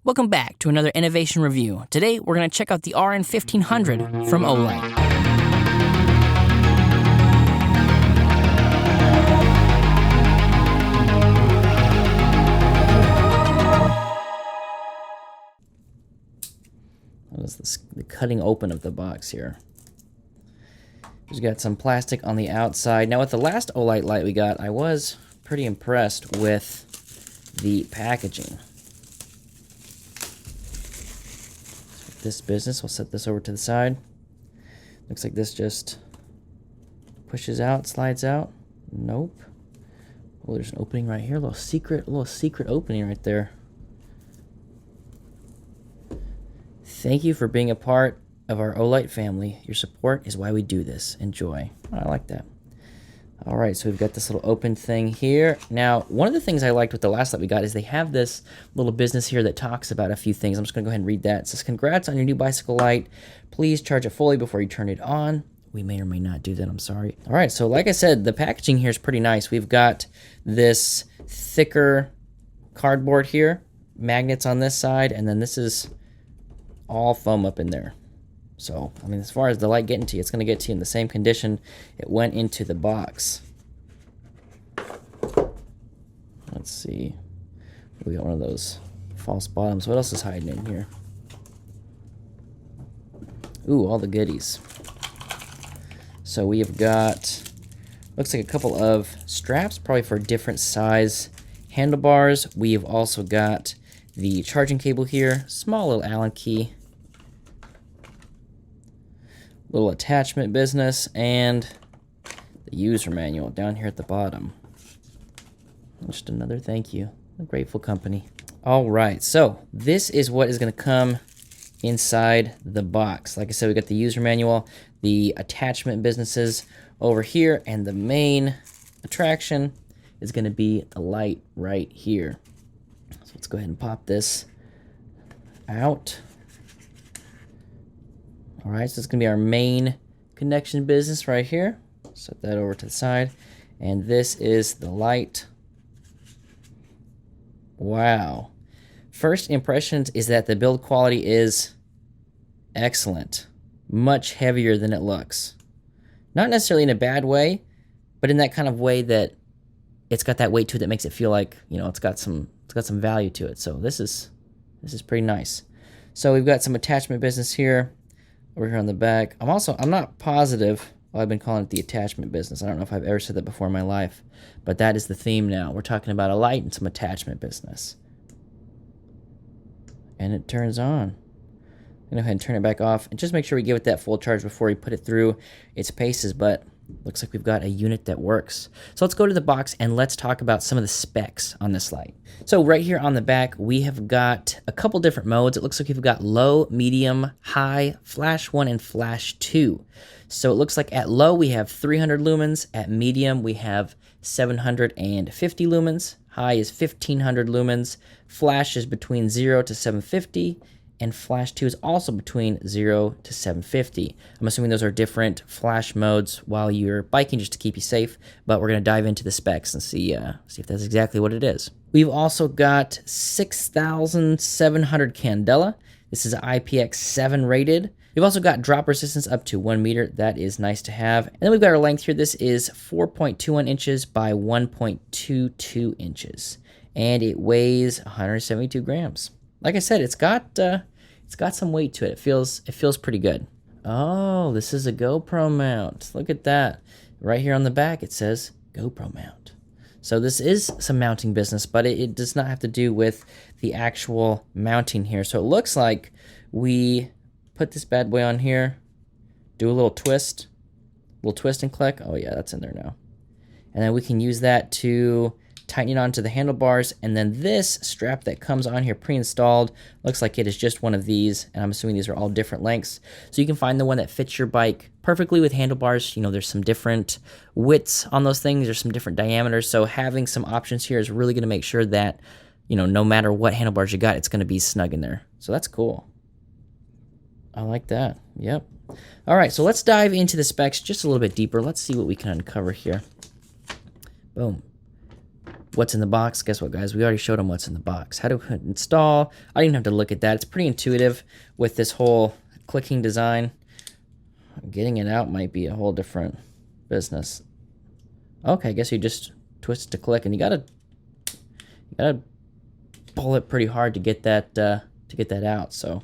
Welcome back to another innovation review. Today we're going to check out the RN1500 from Olight. That is the cutting open of the box here. We've got some plastic on the outside. Now with the last Olight light we got, I was pretty impressed with the packaging. This business, we'll set this over to the side. Looks like this just pushes out, slides out. Nope. Oh, there's an opening right here, a little secret opening right there. Thank you for being a part of our Olight family. Your support is why we do this. Enjoy. Oh, I like that. All right, so we've got this little open thing here. Now, one of the things I liked with the last that we got is they have this little business here that talks about a few things. I'm just going to go ahead and read that. It says, congrats on your new bicycle light. Please charge it fully before you turn it on. We may or may not do that. I'm sorry. All right, so like I said, the packaging here is pretty nice. We've got this thicker cardboard here, magnets on this side, and then this is all foam up in there. So, I mean, as far as the light getting to you, it's going to get to you in the same condition it went into the box. Let's see. We got one of those false bottoms. What else is hiding in here? Ooh, all the goodies. So we have got, looks like a couple of straps, probably for different size handlebars. We've also got the charging cable here, small little Allen key, little attachment business, and the user manual down here at the bottom. Just another thank you. A grateful company. All right, so this is what is going to come inside the box. Like I said, we got the user manual, the attachment businesses over here, and the main attraction is going to be the light right here. So let's go ahead and pop this out. All right, so it's going to be our main connection business right here. Set that over to the side. And this is the light. Wow. First impressions is that the build quality is excellent. Much heavier than it looks. Not necessarily in a bad way, but in that kind of way that it's got that weight to it that makes it feel like, you know, it's got some value to it. So this is pretty nice. So we've got some attachment business here. Over here on the back. I'm not positive. Well, I've been calling it the attachment business. I don't know if I've ever said that before in my life, but that is the theme now. We're talking about a light and some attachment business. And it turns on. I'm going to go ahead and turn it back off and just make sure we give it that full charge before we put it through its paces, but looks like we've got a unit that works. So let's go to the box and let's talk about some of the specs on this light. So right here on the back, we have got a couple different modes. It looks like we've got low, medium, high, flash 1, and flash 2. So it looks like at low, we have 300 lumens. At medium, we have 750 lumens. High is 1500 lumens. Flash is between 0 to 750. And flash 2 is also between 0 to 750. I'm assuming those are different flash modes while you're biking just to keep you safe, but we're going to dive into the specs and see if that's exactly what it is. We've also got 6,700 Candela. This is IPX7 rated. We've also got drop resistance up to 1 meter. That is nice to have. And then we've got our length here. This is 4.21 inches by 1.22 inches. And it weighs 172 grams. Like I said, it's got some weight to it. It feels pretty good. Oh, this is a GoPro mount. Look at that. Right here on the back, it says GoPro mount. So this is some mounting business, but it does not have to do with the actual mounting here. So it looks like we put this bad boy on here, do a little twist and click. Oh yeah, that's in there now. And then we can use that to tighten it onto the handlebars, and then this strap that comes on here pre-installed looks like it is just one of these, and I'm assuming these are all different lengths. So you can find the one that fits your bike perfectly with handlebars. You know, there's some different widths on those things, there's some different diameters, so having some options here is really going to make sure that, you know, no matter what handlebars you got, it's going to be snug in there. So that's cool. I like that. Yep. All right, so let's dive into the specs just a little bit deeper. Let's see what we can uncover here. Boom. what's in the box. Guess what, guys? We already showed them what's in the box. How to install. I didn't have to look at that. It's pretty intuitive with this whole clicking design. Getting it out might be a whole different business. Okay, I guess you just twist it to click, and you gotta pull it pretty hard to get that out. So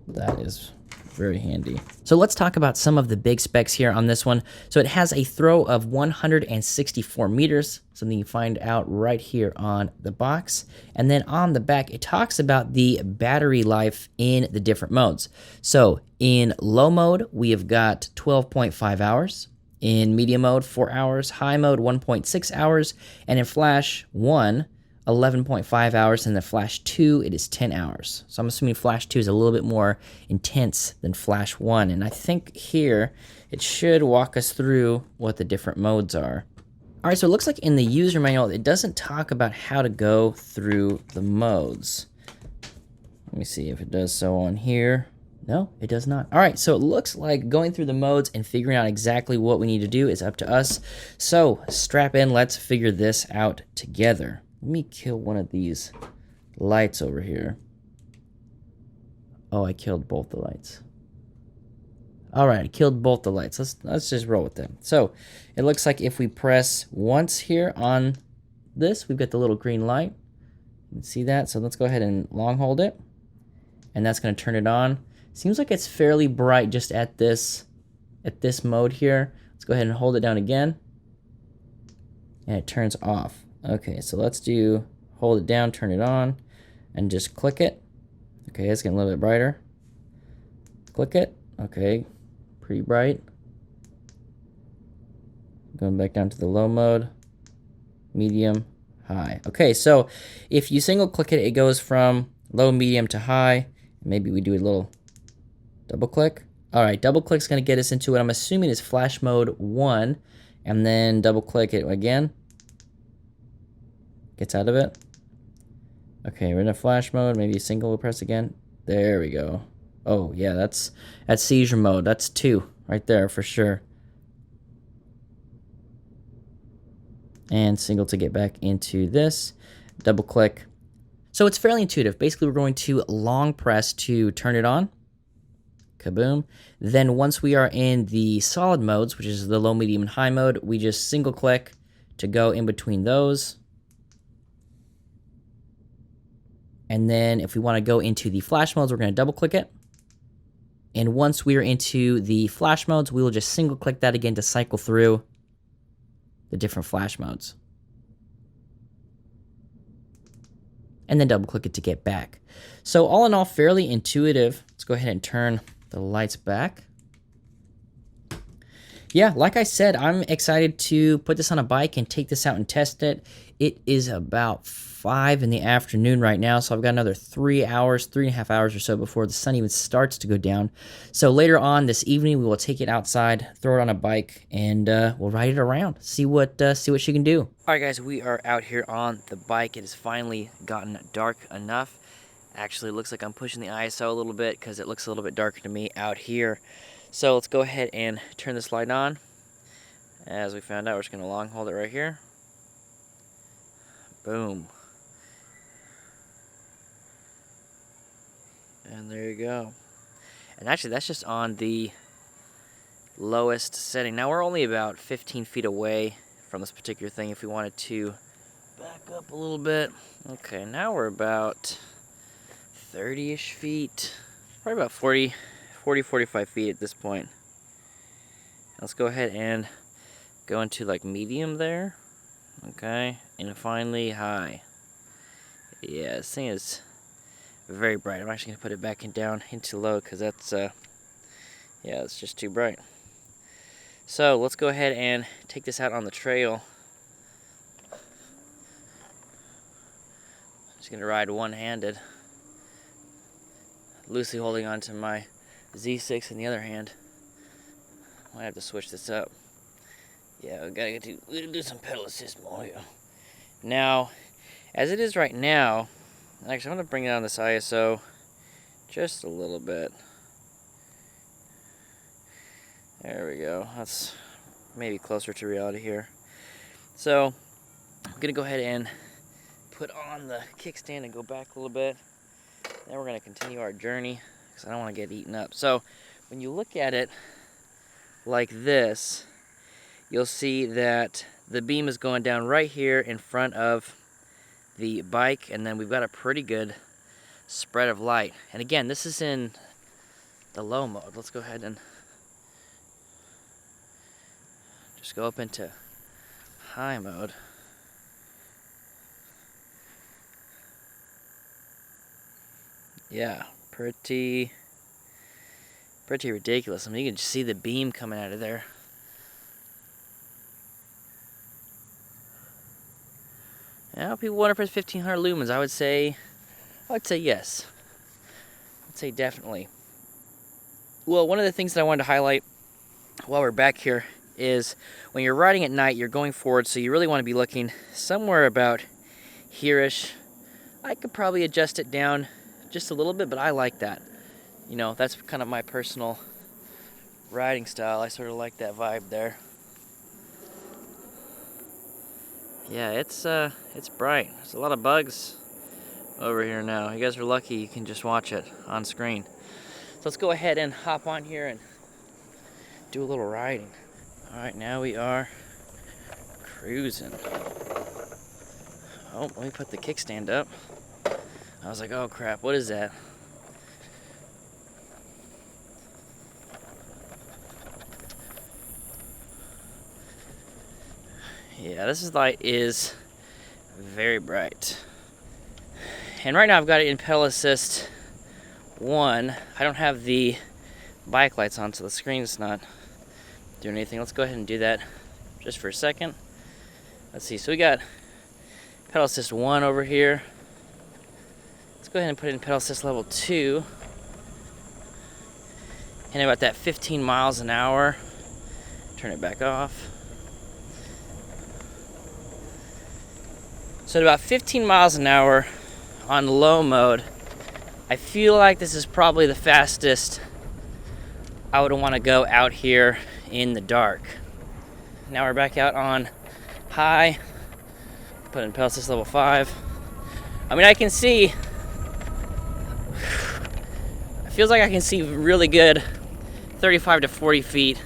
that is very handy. So let's talk about some of the big specs here on this one. So it has a throw of 164 meters, something you find out right here on the box. And then on the back, it talks about the battery life in the different modes. So in low mode, we have got 12.5 hours. In medium mode, 4 hours. High mode, 1.6 hours. And in Flash 1, 11.5 hours, and the Flash 2, it is 10 hours. So I'm assuming Flash 2 is a little bit more intense than Flash 1, and I think here it should walk us through what the different modes are. All right, so it looks like in the user manual, it doesn't talk about how to go through the modes. Let me see if it does so on here. No, it does not. All right, so it looks like going through the modes and figuring out exactly what we need to do is up to us. So strap in, let's figure this out together. Let me kill one of these lights over here. Oh, I killed both the lights. All right, I killed both the lights. Let's just roll with them. So it looks like if we press once here on this, we've got the little green light. You can see that. So let's go ahead and long hold it, and that's going to turn it on. Seems like it's fairly bright just at this mode here. Let's go ahead and hold it down again, and it turns off. Okay, so let's do hold it down, turn it on, and just click it. Okay, it's getting a little bit brighter. Click it. Okay, pretty bright. Going back down to the low mode, medium, high. Okay, so if you single click it, it goes from low, medium to high. Maybe we do a little double click. All right, double click's gonna get us into what I'm assuming is Flash mode 1, and then double click it again. Gets out of it. Okay, we're in a Flash mode. Maybe single press again. There we go. Oh yeah, that's seizure mode. That's 2 right there for sure. And single to get back into this. Double click. So it's fairly intuitive. Basically, we're going to long press to turn it on. Kaboom. Then once we are in the solid modes, which is the low, medium, and high mode, we just single click to go in between those. And then if we want to go into the flash modes, we're going to double click it. And once we are into the flash modes, we will just single click that again to cycle through the different flash modes. And then double click it to get back. So all in all, fairly intuitive. Let's go ahead and turn the lights back. Yeah, like I said, I'm excited to put this on a bike and take this out and test it. It is about 5 in the afternoon right now, so I've got another 3 hours, 3.5 hours or so before the sun even starts to go down. So later on this evening, we will take it outside, throw it on a bike, and we'll ride it around, see what she can do. All right, guys, we are out here on the bike. It has finally gotten dark enough. Actually, it looks like I'm pushing the ISO a little bit because it looks a little bit darker to me out here. So let's go ahead and turn this light on. As we found out, we're just going to long hold it right here. Boom. And there you go. And actually, that's just on the lowest setting. Now, we're only about 15 feet away from this particular thing. If we wanted to back up a little bit. Okay, now we're about 30-ish feet. Probably about 40, 45 feet at this point. Let's go ahead and go into like medium there. Okay, and finally high. Yeah, this thing is very bright. I'm actually going to put it back down into low because that's, yeah, it's just too bright. So let's go ahead and take this out on the trail. Just going to ride one-handed, loosely holding onto my Z6 in the other hand. Might have to switch this up. Yeah, we gotta do some pedal assist more here. Now, as it is right now, actually I'm gonna bring down this ISO just a little bit. There we go. That's maybe closer to reality here. So I'm gonna go ahead and put on the kickstand and go back a little bit. Then we're gonna continue our journey because I don't want to get eaten up. So when you look at it like this, you'll see that the beam is going down right here in front of the bike, and then we've got a pretty good spread of light. And again, this is in the low mode. Let's go ahead and just go up into high mode. Yeah, pretty ridiculous. I mean, you can just see the beam coming out of there. Now, people wonder if it's 1500 lumens. I would say yes. I'd say definitely. Well, one of the things that I wanted to highlight while we're back here is when you're riding at night, you're going forward, so you really want to be looking somewhere about here-ish. I could probably adjust it down just a little bit, but I like that. You know, that's kind of my personal riding style. I sort of like that vibe there. Yeah, it's bright. There's a lot of bugs over here now. You guys are lucky you can just watch it on screen. So let's go ahead and hop on here and do a little riding. All right, now we are cruising. Oh, let me put the kickstand up. I was like, oh crap, what is that? Yeah, this light is very bright. And right now I've got it in pedal assist 1. I don't have the bike lights on, so the screen's not doing anything. Let's go ahead and do that just for a second. Let's see, so we got pedal assist 1 over here. Let's go ahead and put it in pedal assist level 2. And about that 15 miles an hour. Turn it back off. So at about 15 miles an hour on low mode, I feel like this is probably the fastest I would want to go out here in the dark. Now we're back out on high. Put in pedal assist level 5. I mean, I can see, it feels like I can see really good 35 to 40 feet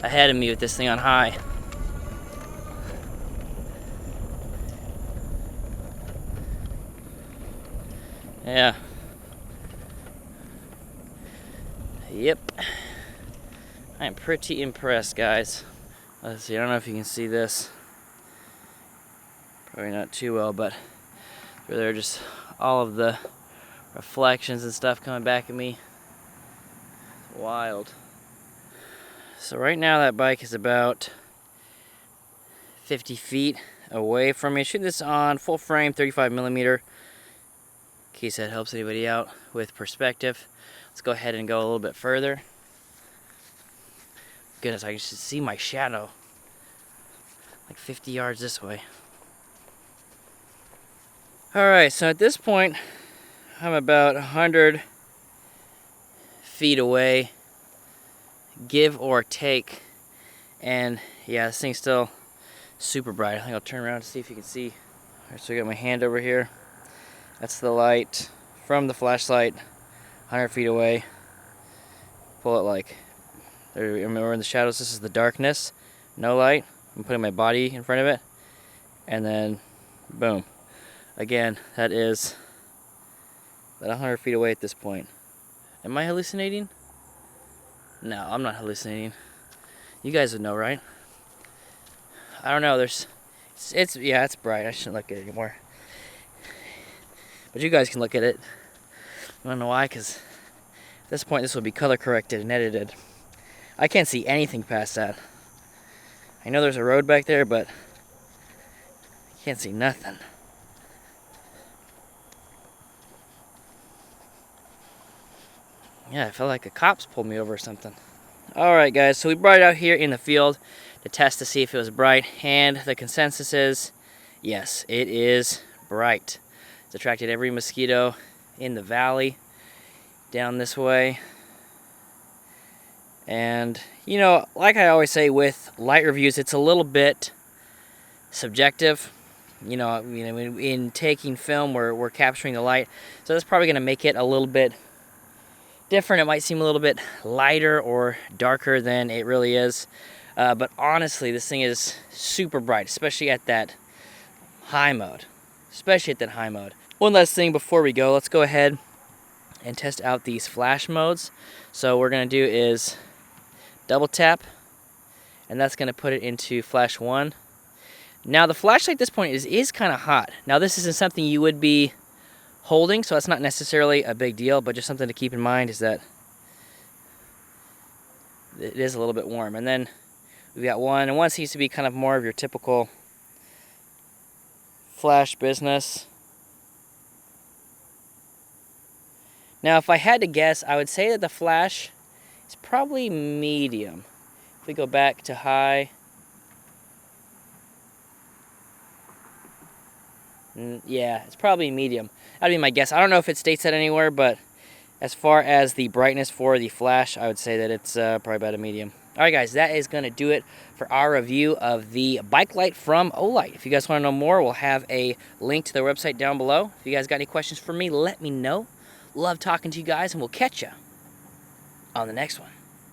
ahead of me with this thing on high. Yeah. Yep. I'm pretty impressed, guys. Let's see, I don't know if you can see this. Probably not too well, but there are just all of the reflections and stuff coming back at me. Wild. So right now that bike is about 50 feet away from me. Shooting this on full frame, 35mm. In case that helps anybody out with perspective. Let's go ahead and go a little bit further. Goodness, I can just see my shadow like 50 yards this way. Alright, so at this point, I'm about 100 feet away, give or take. And yeah, this thing's still super bright. I think I'll turn around and see if you can see. Alright, so I got my hand over here. That's the light from the flashlight, 100 feet away. Pull it like, we're in the shadows. This is the darkness, no light. I'm putting my body in front of it, and then boom. Again, that is about 100 feet away at this point. Am I hallucinating? No, I'm not hallucinating. You guys would know, right? I don't know. It's bright. I shouldn't look at it anymore. But you guys can look at it. I don't know why, because at this point this will be color corrected and edited. I can't see anything past that. I know there's a road back there, but I can't see nothing. Yeah, I felt like the cops pulled me over or something. Alright guys, so we brought it out here in the field to test to see if it was bright, and the consensus is, yes, it is bright. It's attracted every mosquito in the valley down this way. And, you know, like I always say with light reviews, it's a little bit subjective. You know, in taking film, we're capturing the light. So that's probably going to make it a little bit different. It might seem a little bit lighter or darker than it really is. But honestly, this thing is super bright, especially at that high mode. One last thing before we go, let's go ahead and test out these flash modes. So what we're going to do is double tap, and that's going to put it into flash 1. Now the flashlight at this point is kind of hot. Now this isn't something you would be holding, so that's not necessarily a big deal, but just something to keep in mind is that it is a little bit warm. And then we've got 1, and 1 seems to be kind of more of your typical flash business. Now if I had to guess, I would say that the flash is probably medium. If we go back to high, yeah, it's probably medium. That'd be my guess. I don't know if it states that anywhere, but as far as the brightness for the flash, I would say that it's probably about a medium. All right, guys, that is going to do it for our review of the bike light from Olight. If you guys want to know more, we'll have a link to their website down below. If you guys got any questions for me, let me know. Love talking to you guys, and we'll catch you on the next one.